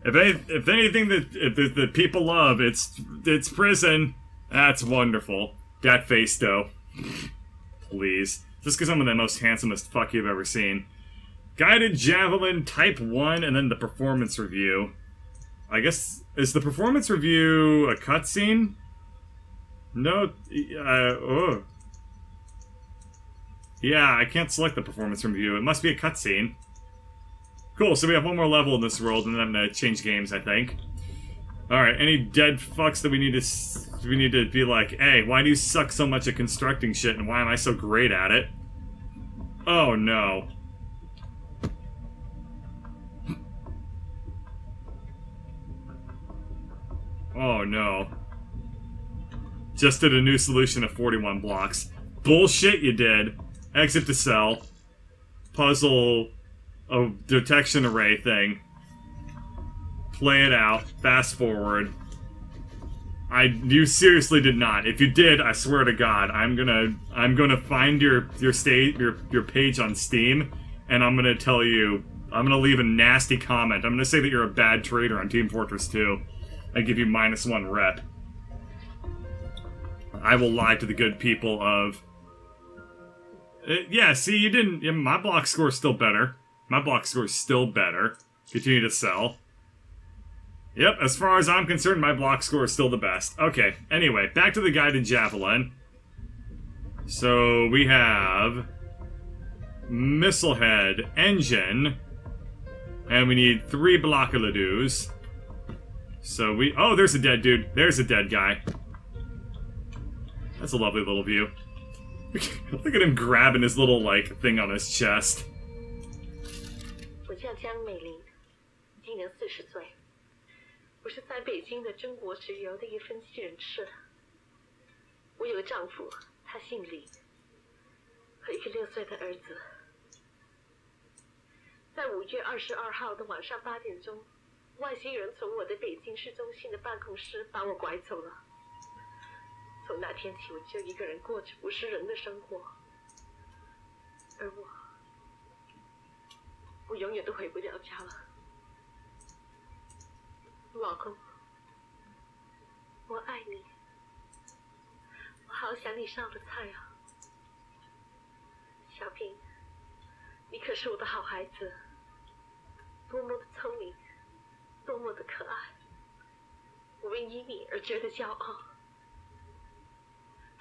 If anything that people love, it's prison. That's wonderful. That face, though. Please. Just because I'm the most handsomest fuck you've ever seen. Guided Javelin Type 1, and then the performance review. I guess, is the performance review a cutscene? No, oh. Yeah, I can't select the performance review. It must be a cutscene. Cool, so we have one more level in this world, and then I'm gonna change games, I think. Alright, any dead fucks that we need to be like, hey, why do you suck so much at constructing shit, and why am I so great at it? Oh no. Oh no. Just did a new solution of 41 blocks. Bullshit you did. Exit to cell. Puzzle. A detection array thing. Play it out. Fast forward. You seriously did not. If you did, I swear to God, I'm gonna find your page on Steam, and I'm gonna tell you, I'm gonna leave a nasty comment. I'm gonna say that you're a bad trader on Team Fortress 2. I give you -1 rep. I will lie to the good people of... yeah, see, you didn't... Yeah, my block score's still better. My block score's still better. Continue to sell. Yep, as far as I'm concerned, my block score is still the best. Okay, anyway, back to the Guided Javelin. So, we have... Missile Head, Engine... And we need 3 Blockaladoos. So we... Oh, there's a dead dude. There's a dead guy. That's a lovely little view. Look at him grabbing his little, like, thing on his chest. 我叫江美玲，今年40岁，我是在北京的中国石油的一分析人士。我有个丈夫，他姓李，和一个6岁的儿子。在5月22号的晚上8点钟，外星人从我的北京市中心的办公室把我拐走了。从那天起，我就一个人过着不是人的生活，而我永远都回不了家了。老公，我爱你，我好想你烧的菜啊。小平，你可是我的好孩子，多么的聪明，多么的可爱，我为因你而觉得骄傲。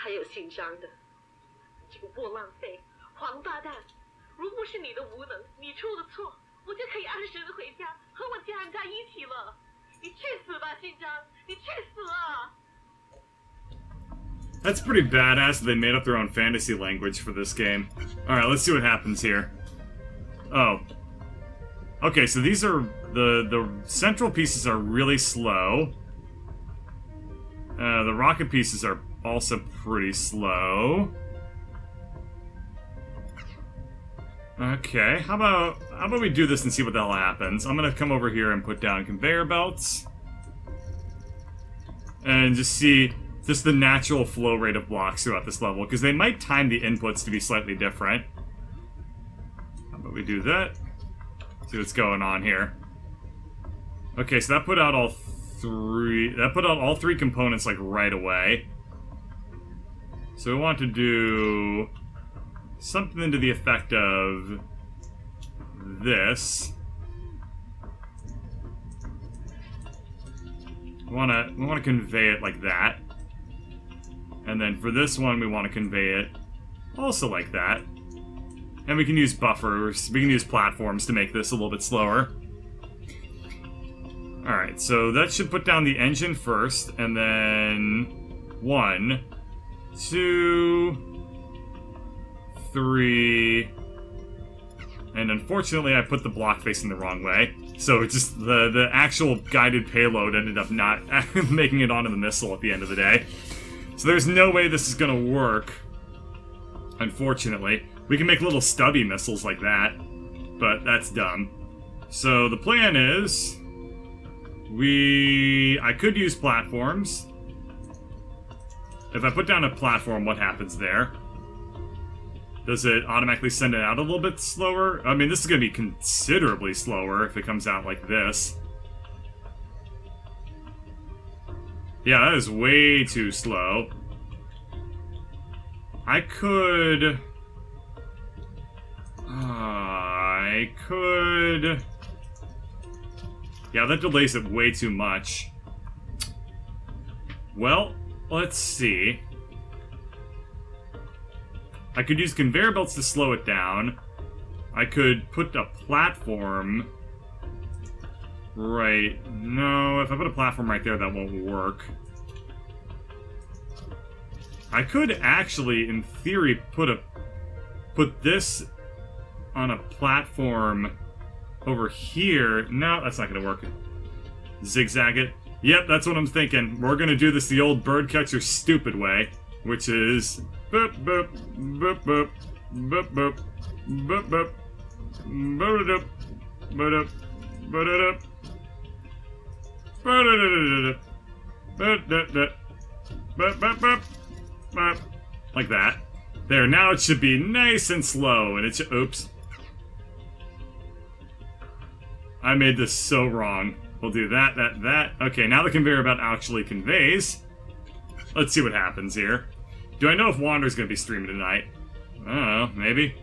还有姓张的，这个波浪费，黄八蛋！如不是你的无能，你出了错，我就可以按时的回家，和我家人在一起了。你去死吧，姓张！你去死啊！ That's pretty badass that they made up their own fantasy language for this game. Alright, let's see what happens here. Oh. Okay, so these are... The central pieces are really slow. The rocket pieces are also pretty slow. Okay, how about we do this and see what the hell happens. I'm gonna come over here and put down conveyor belts. And just see just the natural flow rate of blocks throughout this level, because they might time the inputs to be slightly different. How about we do that? See what's going on here. Okay, so that put out all three components like right away. So we want to do something to the effect of this. We want to convey it like that. And then for this one, we want to convey it also like that. And we can use buffers, we can use platforms to make this a little bit slower. Alright, so that should put down the engine first, and then 1, 2, 3, and unfortunately I put the block facing the wrong way. So it just, the actual guided payload ended up not making it onto the missile at the end of the day. So there's no way this is gonna work, unfortunately. We can make little stubby missiles like that, but that's dumb. So the plan is, I could use platforms. If I put down a platform, what happens there? Does it automatically send it out a little bit slower? I mean, this is going to be considerably slower if it comes out like this. Yeah, that is way too slow. I could... Yeah, that delays it way too much. Well, let's see. I could use conveyor belts to slow it down. I could put a platform... Right. No, if I put a platform right there, that won't work. I could actually, in theory, put this on a platform over here. No, that's not going to work. Zigzag it. Yep, that's what I'm thinking. We're going to do this the old birdcatcher stupid way, which is... Boop, boop, boop, boop, boop, boop, boop, boop, boop, boop, boop, boop, like that. There, now it should be nice and slow, and it should... Oops. I made this so wrong. We'll do that, that. Okay, now the conveyor belt actually conveys. Let's see what happens here. Do I know if Wander's gonna be streaming tonight? I don't know, maybe.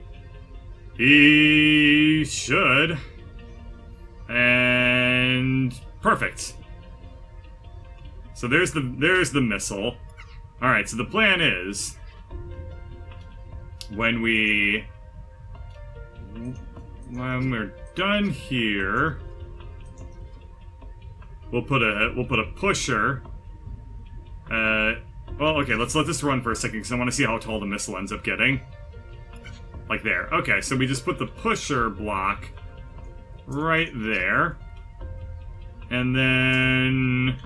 He should. And... perfect. So there's the missile. Alright, so the plan is... When we're done here... We'll put a pusher... well, okay, let's let this run for a second, because I want to see how tall the missile ends up getting. Like there. Okay, so we just put the pusher block right there. And then...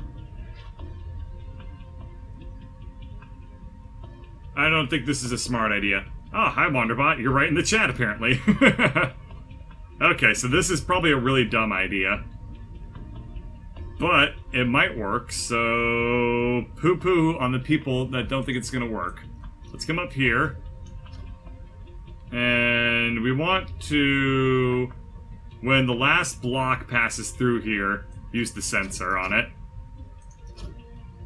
I don't think this is a smart idea. Oh, hi, Wanderbot. You're right in the chat, apparently. Okay, so this is probably a really dumb idea. But it might work, so poo-poo on the people that don't think it's gonna work. Let's come up here. And we want to, when the last block passes through here, use the sensor on it.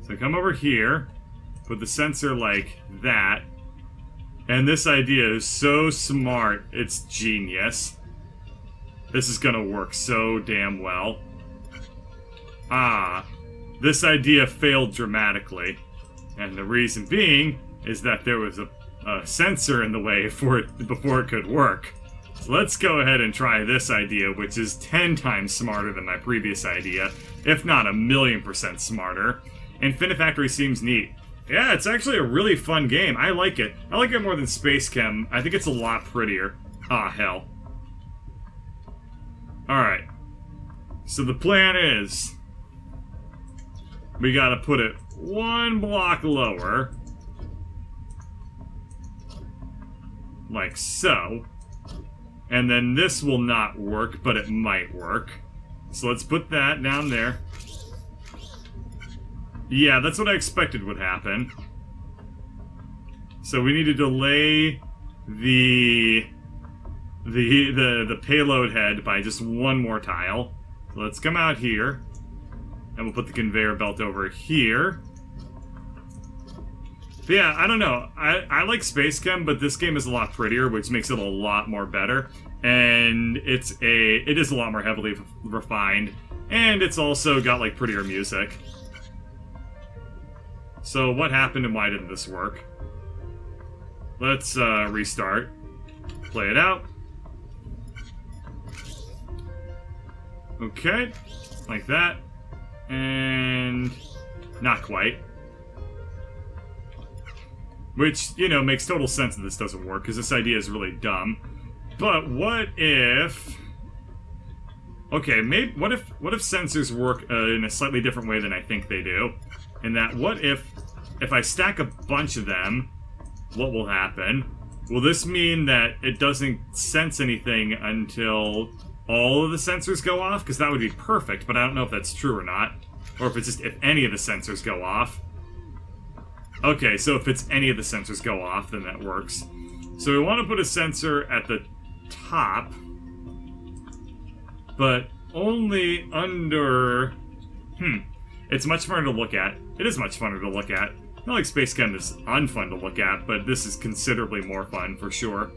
So come over here, put the sensor like that. And this idea is so smart, it's genius. This is gonna work so damn well. Ah, this idea failed dramatically. And the reason being is that there was a sensor in the way for it before it could work. So let's go ahead and try this idea, which is 10 times smarter than my previous idea, if not 1,000,000% smarter. Infinifactory seems neat. Yeah, it's actually a really fun game. I like it. I like it more than SpaceChem. I think it's a lot prettier. Ah, hell. Alright. So the plan is... we gotta put it one block lower. Like so. And then this will not work, but it might work. So let's put that down there. Yeah, that's what I expected would happen. So we need to delay the payload head by just one more tile. So let's come out here. And we'll put the conveyor belt over here. But yeah, I don't know. I like SpaceChem, but this game is a lot prettier, which makes it a lot more better. And it is a lot more heavily refined. And it's also got, like, prettier music. So what happened and why didn't this work? Let's restart. Play it out. Okay. Like that. And... not quite. Which, you know, makes total sense that this doesn't work, because this idea is really dumb. But what if... okay, maybe... what if sensors work in a slightly different way than I think they do? In that, what if I stack a bunch of them, what will happen? Will this mean that it doesn't sense anything until all of the sensors go off? Because that would be perfect, but I don't know if that's true or not. Or if it's just if any of the sensors go off. Okay, so if it's any of the sensors go off, then that works. So we want to put a sensor at the top, but only under... It's much funner to look at. It is much funner to look at. Not like SpaceChem is unfun to look at, but this is considerably more fun, for sure.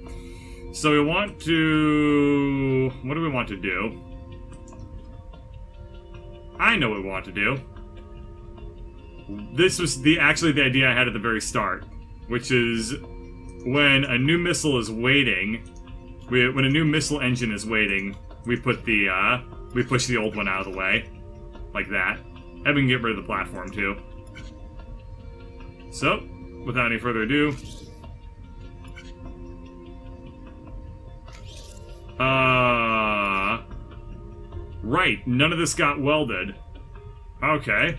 So we want to... What do we want to do? I know what we want to do. This was actually the idea I had at the very start, which is when a new missile is waiting, when a new missile engine is waiting, we push the old one out of the way, like that. And we can get rid of the platform too. So, without any further ado, right, none of this got welded. Okay.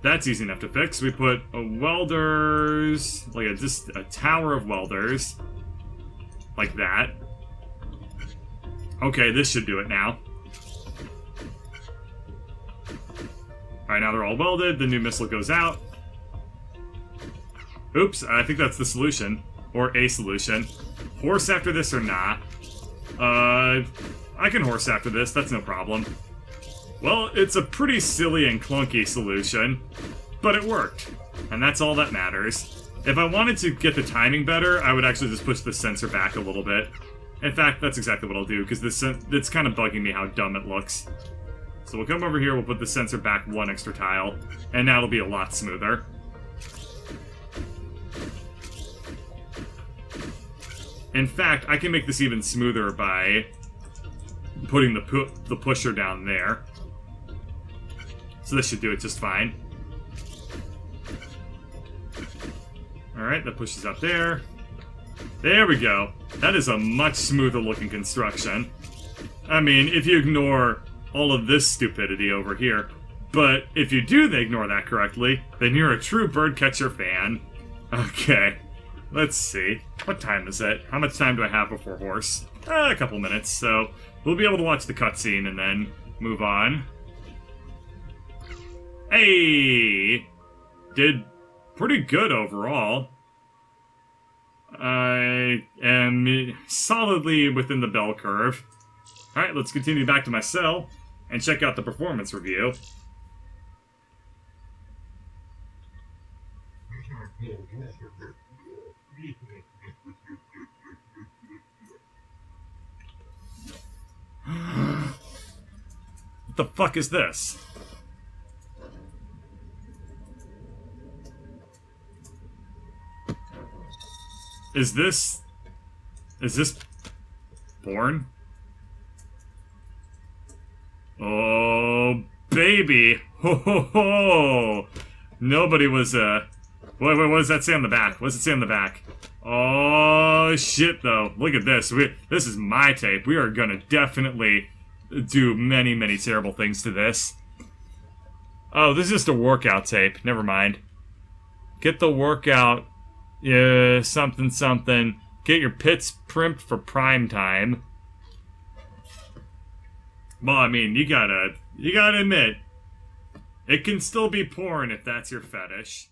That's easy enough to fix. We put welders, like just a tower of welders, like that. Okay, this should do it now. Alright, now they're all welded, the new missile goes out. Oops, I think that's the solution. Or a solution. Horse after this or nah? I can horse after this, that's no problem. Well, it's a pretty silly and clunky solution, but it worked. And that's all that matters. If I wanted to get the timing better, I would actually just push the sensor back a little bit. In fact, that's exactly what I'll do, because it's kind of bugging me how dumb it looks. So we'll come over here, we'll put the sensor back one extra tile, and now it'll be a lot smoother. In fact, I can make this even smoother by putting the pusher down there. So this should do it just fine. Alright, that pushes up there. There we go. That is a much smoother looking construction. I mean, if you ignore all of this stupidity over here. But if you do ignore that correctly, then you're a true birdcatcher fan. Okay, let's see. What time is it? How much time do I have before horse? A couple minutes, so we'll be able to watch the cutscene and then move on. Hey! Did pretty good overall. I am solidly within the bell curve. Alright, let's continue back to my cell and check out the performance review. What the fuck is this? Is this porn? Oh, baby! Ho ho ho! Nobody was, Wait, what does that say on the back? What does it say on the back? Oh, shit, though. Look at this. This is my tape. We are gonna definitely do many, many terrible things to this. Oh, this is just a workout tape. Never mind. Get the workout. Yeah, something, something. Get your pits primped for prime time. Well, I mean, you gotta admit, it can still be porn if that's your fetish.